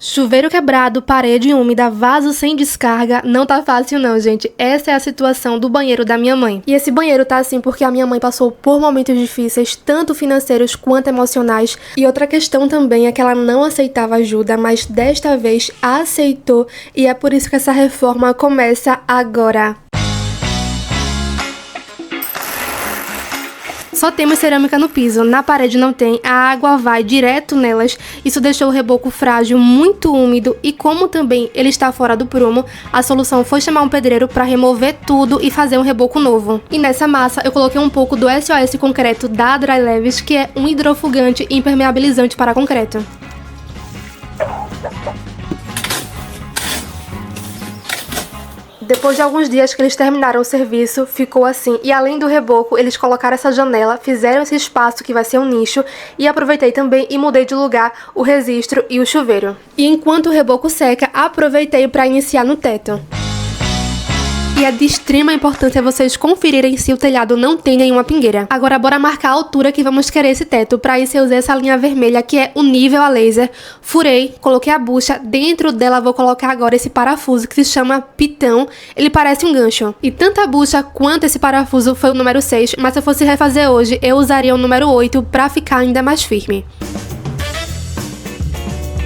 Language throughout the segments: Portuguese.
Chuveiro quebrado, parede úmida, vaso sem descarga, não tá fácil não, gente. Essa é a situação do banheiro da minha mãe. E esse banheiro tá assim porque a minha mãe passou por momentos difíceis, tanto financeiros quanto emocionais. E outra questão também é que ela não aceitava ajuda, mas desta vez aceitou. E é por isso que essa reforma começa agora. Só temos cerâmica no piso, na parede não tem, a água vai direto nelas, isso deixou o reboco frágil, muito úmido e como também ele está fora do prumo, a solução foi chamar um pedreiro para remover tudo e fazer um reboco novo. E nessa massa eu coloquei um pouco do SOS Concreto da Dry Leves, que é um hidrofugante e impermeabilizante para concreto. Depois de alguns dias que eles terminaram o serviço, ficou assim. E além do reboco, eles colocaram essa janela, fizeram esse espaço que vai ser um nicho. E aproveitei também e mudei de lugar o registro e o chuveiro. E enquanto o reboco seca, aproveitei para iniciar no teto. E é de extrema importância vocês conferirem se o telhado não tem nenhuma pingueira. Agora bora marcar a altura que vamos querer esse teto. Para isso eu usei essa linha vermelha que é o nível a laser. Furei, coloquei a bucha, dentro dela vou colocar agora esse parafuso que se chama pitão. Ele parece um gancho. E tanto a bucha quanto esse parafuso foi o número 6, mas se eu fosse refazer hoje eu usaria o número 8 para ficar ainda mais firme.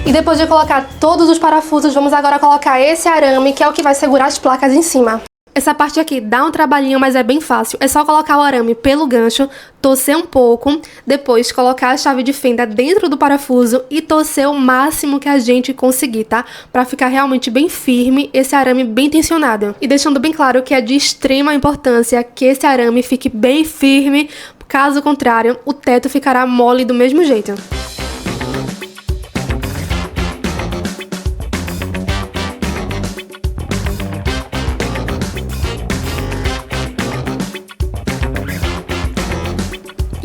E depois de colocar todos os parafusos, vamos agora colocar esse arame, que é o que vai segurar as placas em cima. Essa parte aqui dá um trabalhinho, mas é bem fácil. É só colocar o arame pelo gancho, torcer um pouco, depois colocar a chave de fenda dentro do parafuso e torcer o máximo que a gente conseguir, tá? Pra ficar realmente bem firme, esse arame bem tensionado. E deixando bem claro que é de extrema importância que esse arame fique bem firme, caso contrário, o teto ficará mole do mesmo jeito.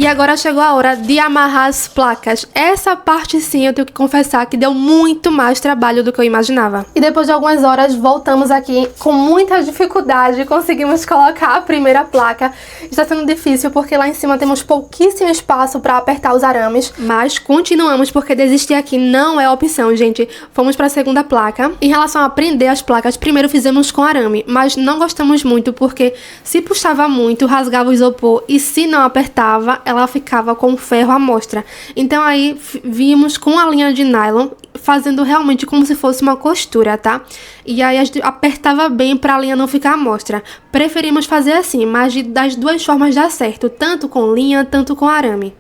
E agora chegou a hora de amarrar as placas. Essa parte sim eu tenho que confessar que deu muito mais trabalho do que eu imaginava. E depois de algumas horas voltamos aqui com muita dificuldade. Conseguimos colocar a primeira placa. Está sendo difícil porque lá em cima temos pouquíssimo espaço para apertar os arames. Mas continuamos porque desistir aqui não é opção, gente. Fomos para a segunda placa. Em relação a prender as placas, primeiro fizemos com arame. Mas não gostamos muito porque se puxava muito, rasgava o isopor. E se não apertava, ela ficava com o ferro à mostra. Então aí vimos com a linha de nylon, fazendo realmente como se fosse uma costura, tá? E aí a gente apertava bem para a linha não ficar à mostra. Preferimos fazer assim, mas das duas formas dá certo, tanto com linha, tanto com arame.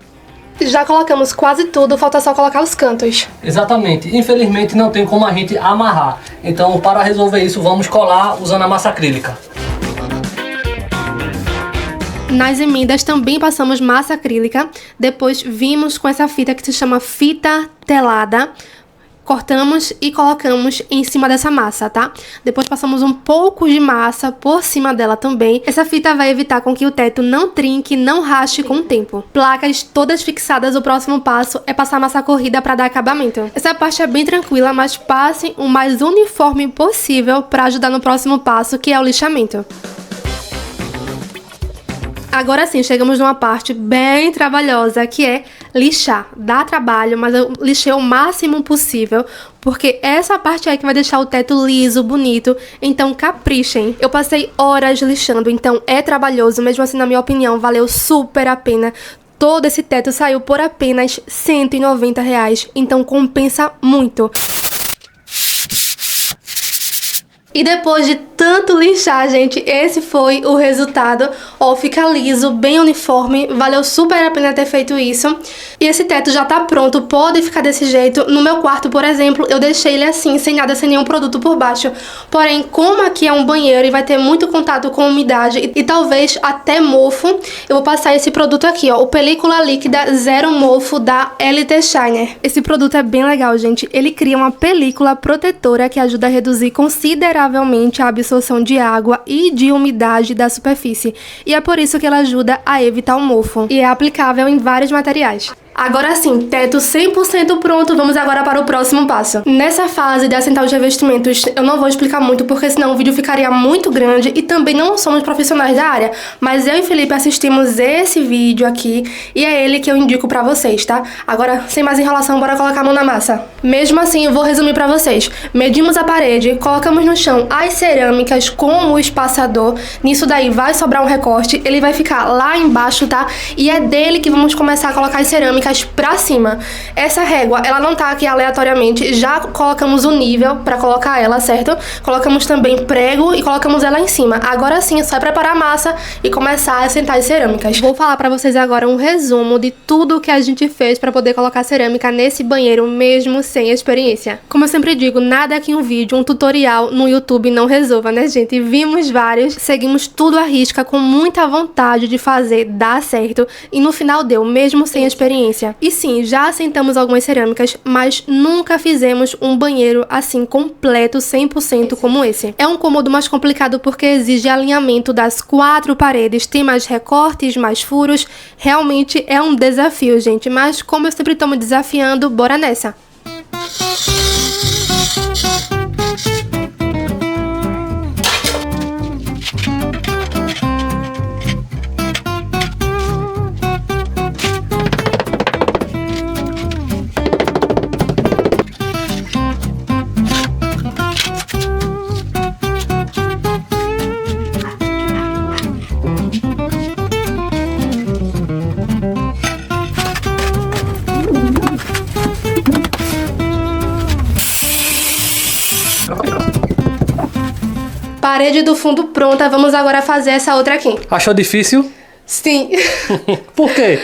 Já colocamos quase tudo, falta só colocar os cantos. Exatamente. Infelizmente não tem como a gente amarrar. Então para resolver isso vamos colar usando a massa acrílica. Nas emendas também passamos massa acrílica, depois vimos com essa fita que se chama fita telada, cortamos e colocamos em cima dessa massa, tá? Depois passamos um pouco de massa por cima dela também. Essa fita vai evitar com que o teto não trinque, não rache com o tempo. Placas todas fixadas, o próximo passo é passar massa corrida para dar acabamento. Essa parte é bem tranquila, mas passem o mais uniforme possível para ajudar no próximo passo, que é o lixamento. Agora sim, chegamos numa parte bem trabalhosa, que é lixar. Dá trabalho, mas eu lixei o máximo possível, porque essa parte aí que vai deixar o teto liso, bonito, então caprichem. Eu passei horas lixando, então é trabalhoso, mesmo assim, na minha opinião, valeu super a pena. Todo esse teto saiu por apenas R$190, então compensa muito. E depois de tanto lixar, gente, esse foi o resultado. Ó, fica liso, bem uniforme, valeu super a pena ter feito isso. E esse teto já tá pronto, pode ficar desse jeito. No meu quarto, por exemplo, eu deixei ele assim, sem nada, sem nenhum produto por baixo. Porém, como aqui é um banheiro e vai ter muito contato com umidade e talvez até mofo, eu vou passar esse produto aqui, ó, o Película Líquida Zero Mofo da LT Shiner. Esse produto é bem legal, gente. Ele cria uma película protetora que ajuda a reduzir consideravelmente a absorção de água e de umidade da superfície. E é por isso que ela ajuda a evitar o mofo. E é aplicável em vários materiais. Agora sim, teto 100% pronto, vamos agora para o próximo passo. Nessa fase de assentar os revestimentos, eu não vou explicar muito, porque senão o vídeo ficaria muito grande e também não somos profissionais da área, mas eu e Felipe assistimos esse vídeo aqui e é ele que eu indico pra vocês, tá? Agora, sem mais enrolação, bora colocar a mão na massa. Mesmo assim, eu vou resumir pra vocês. Medimos a parede, colocamos no chão as cerâmicas com o espaçador, nisso daí vai sobrar um recorte, ele vai ficar lá embaixo, tá? E é dele que vamos começar a colocar as cerâmicas pra cima. Essa régua, ela não tá aqui aleatoriamente, já colocamos o nível pra colocar ela, certo? Colocamos também prego e colocamos ela em cima. Agora sim, é só preparar a massa e começar a assentar as cerâmicas. Vou falar pra vocês agora um resumo de tudo que a gente fez pra poder colocar cerâmica nesse banheiro, mesmo sem experiência. Como eu sempre digo, nada que um vídeo, um tutorial no YouTube não resolva, né, gente? Vimos vários, seguimos tudo à risca, com muita vontade de fazer dar certo, e no final deu, mesmo sem experiência. E sim, já assentamos algumas cerâmicas, mas nunca fizemos um banheiro assim completo, 100% como esse. É um cômodo mais complicado porque exige alinhamento das 4 paredes, tem mais recortes, mais furos, realmente é um desafio, gente, mas como eu sempre tô me desafiando, bora nessa! Parede do fundo pronta, vamos agora fazer essa outra aqui. Achou difícil? Sim. Por quê?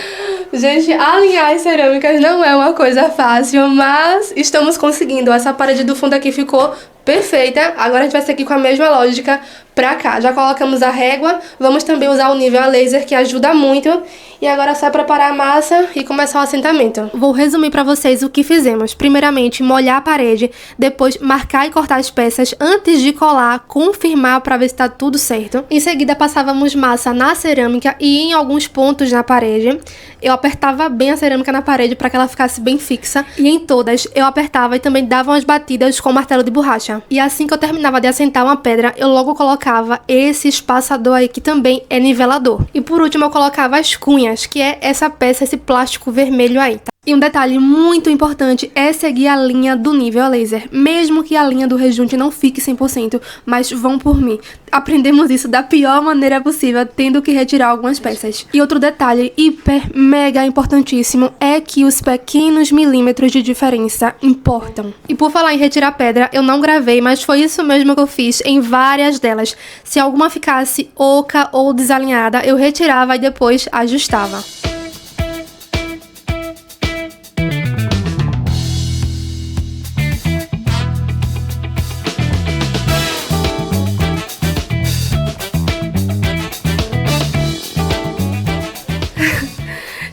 Gente, alinhar as cerâmicas não é uma coisa fácil, mas estamos conseguindo. Essa parede do fundo aqui ficou perfeita. Agora a gente vai seguir com a mesma lógica pra cá. Já colocamos a régua, vamos também usar o nível a laser, que ajuda muito. E agora é só preparar a massa e começar o assentamento. Vou resumir pra vocês o que fizemos. Primeiramente, molhar a parede, depois marcar e cortar as peças antes de colar, confirmar pra ver se tá tudo certo. Em seguida, passávamos massa na cerâmica e em alguns pontos na parede. Eu apertava bem a cerâmica na parede para que ela ficasse bem fixa. E em todas, eu apertava e também dava umas batidas com martelo de borracha. E assim que eu terminava de assentar uma pedra, eu logo colocava esse espaçador aí, que também é nivelador. E por último, eu colocava as cunhas, que é essa peça, esse plástico vermelho aí, tá? E um detalhe muito importante é seguir a linha do nível a laser, mesmo que a linha do rejunte não fique 100%, mas vão por mim. Aprendemos isso da pior maneira possível, tendo que retirar algumas peças. E outro detalhe hiper, mega importantíssimo é que os pequenos milímetros de diferença importam. E por falar em retirar pedra, eu não gravei, mas foi isso mesmo que eu fiz em várias delas. Se alguma ficasse oca ou desalinhada, eu retirava e depois ajustava.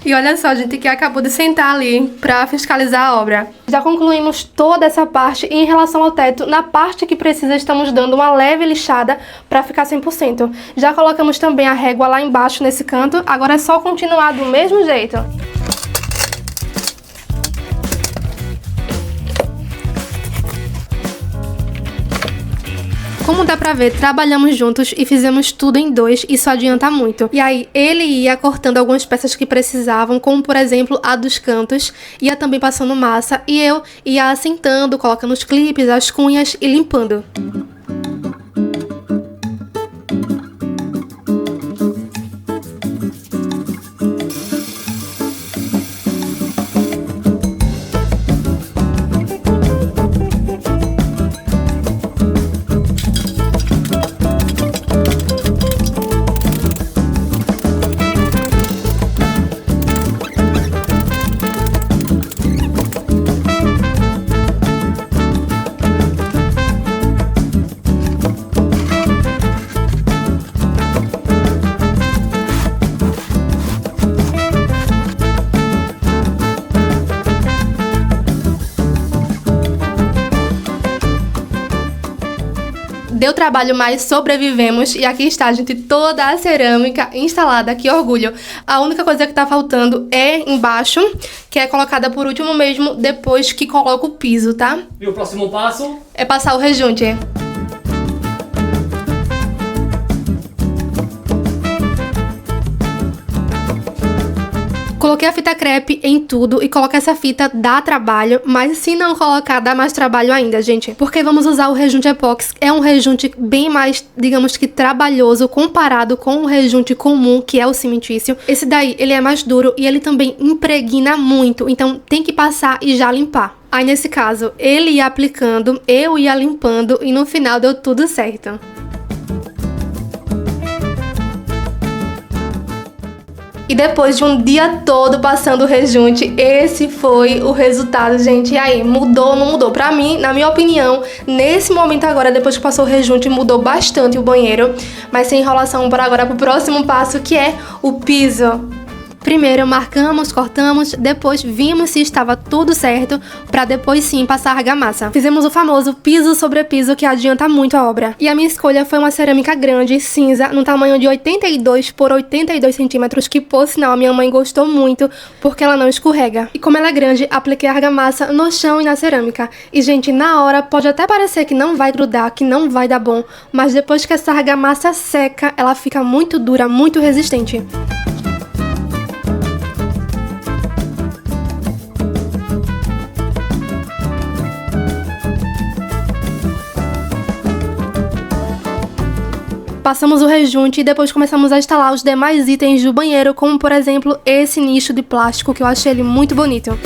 E olha só, gente, que acabou de sentar ali pra fiscalizar a obra. Já concluímos toda essa parte e em relação ao teto, na parte que precisa estamos dando uma leve lixada pra ficar 100%. Já colocamos também a régua lá embaixo nesse canto, agora é só continuar do mesmo jeito. Como dá pra ver, trabalhamos juntos e fizemos tudo em dois, isso adianta muito. E aí, ele ia cortando algumas peças que precisavam, como por exemplo a dos cantos, ia também passando massa, e eu ia assentando, colocando os clipes, as cunhas e limpando. Deu trabalho, mas sobrevivemos. E aqui está, gente, toda a cerâmica instalada. Que orgulho. A única coisa que tá faltando é embaixo, que é colocada por último mesmo, depois que coloca o piso, tá? E o próximo passo? É passar o rejunte. Coloquei a fita crepe em tudo e colocar essa fita dá trabalho, mas se não colocar dá mais trabalho ainda, gente. Porque vamos usar o rejunte epóxi, é um rejunte bem mais, digamos que trabalhoso comparado com o rejunte comum, que é o cimentício. Esse daí, ele é mais duro e ele também impregna muito, então tem que passar e já limpar. Aí nesse caso, ele ia aplicando, eu ia limpando e no final deu tudo certo. E depois de um dia todo passando o rejunte, esse foi o resultado, gente. E aí, mudou ou não mudou? Pra mim, na minha opinião, nesse momento agora, depois que passou o rejunte, mudou bastante o banheiro. Mas sem enrolação, bora agora pro próximo passo, que é o piso. Primeiro marcamos, cortamos, depois vimos se estava tudo certo, pra depois sim passar a argamassa. Fizemos o famoso piso sobre piso, que adianta muito a obra. E a minha escolha foi uma cerâmica grande, cinza, no tamanho de 82 por 82 centímetros, que por sinal a minha mãe gostou muito, porque ela não escorrega. E como ela é grande, apliquei a argamassa no chão e na cerâmica. E gente, na hora pode até parecer que não vai grudar, que não vai dar bom, mas depois que essa argamassa seca, ela fica muito dura, muito resistente. Passamos o rejunte e depois começamos a instalar os demais itens do banheiro, como por exemplo esse nicho de plástico, que eu achei ele muito bonito.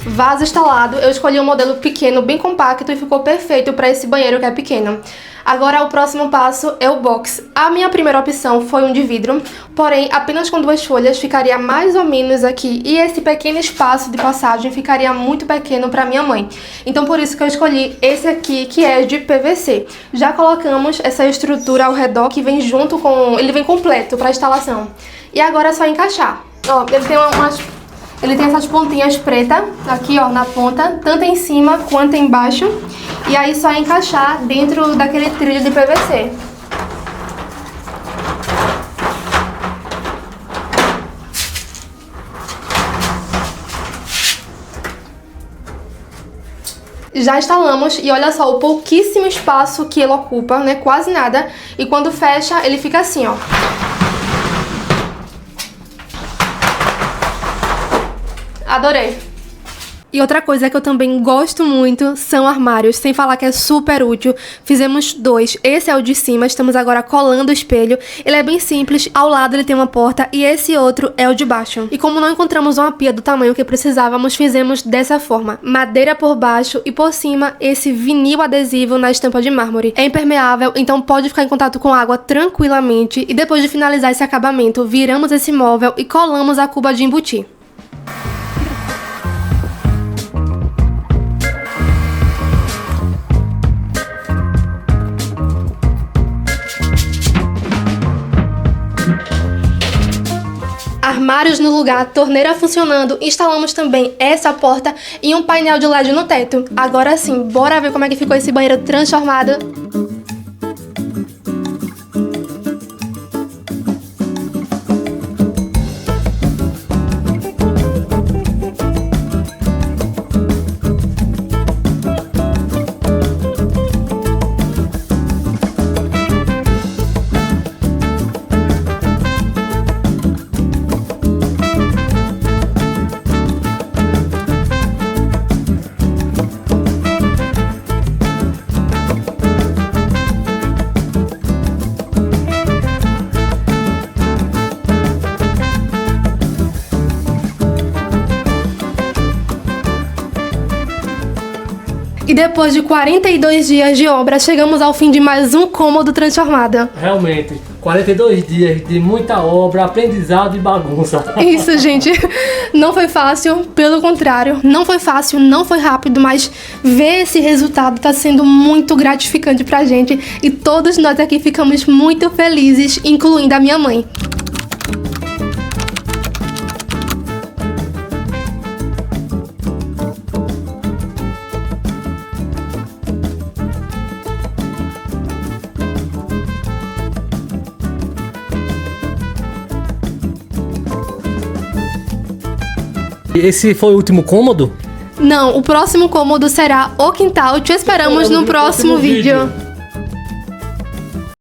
Vaso instalado, eu escolhi um modelo pequeno, bem compacto e ficou perfeito para esse banheiro que é pequeno. Agora o próximo passo é o box. A minha primeira opção foi um de vidro, porém apenas com 2 folhas ficaria mais ou menos aqui e esse pequeno espaço de passagem ficaria muito pequeno para minha mãe. Então por isso que eu escolhi esse aqui, que é de PVC. Já colocamos essa estrutura ao redor que vem junto com... ele vem completo para instalação. E agora é só encaixar. Ó, ele tem essas pontinhas pretas aqui, ó, na ponta, tanto em cima quanto embaixo. E aí só encaixar dentro daquele trilho de PVC. Já instalamos e olha só o pouquíssimo espaço que ele ocupa, né? Quase nada. E quando fecha, ele fica assim, ó. Adorei! E outra coisa que eu também gosto muito são armários, sem falar que é super útil. Fizemos 2, esse é o de cima, estamos agora colando o espelho. Ele é bem simples, ao lado ele tem uma porta e esse outro é o de baixo. E como não encontramos uma pia do tamanho que precisávamos, fizemos dessa forma. Madeira por baixo e por cima esse vinil adesivo na estampa de mármore. É impermeável, então pode ficar em contato com água tranquilamente. E depois de finalizar esse acabamento, viramos esse móvel e colamos a cuba de embutir. Armários no lugar, torneira funcionando, instalamos também essa porta e um painel de LED no teto. Agora sim, bora ver como é que ficou esse banheiro transformado. depois de 42 dias de obra, chegamos ao fim de mais um cômodo transformado. Realmente, 42 dias de muita obra, aprendizado e bagunça. Isso, gente, não foi fácil, pelo contrário, não foi fácil, não foi rápido, mas ver esse resultado tá sendo muito gratificante pra gente e todos nós aqui ficamos muito felizes, incluindo a minha mãe. Esse foi o último cômodo? Não, o próximo cômodo será o quintal. Te esperamos no próximo vídeo.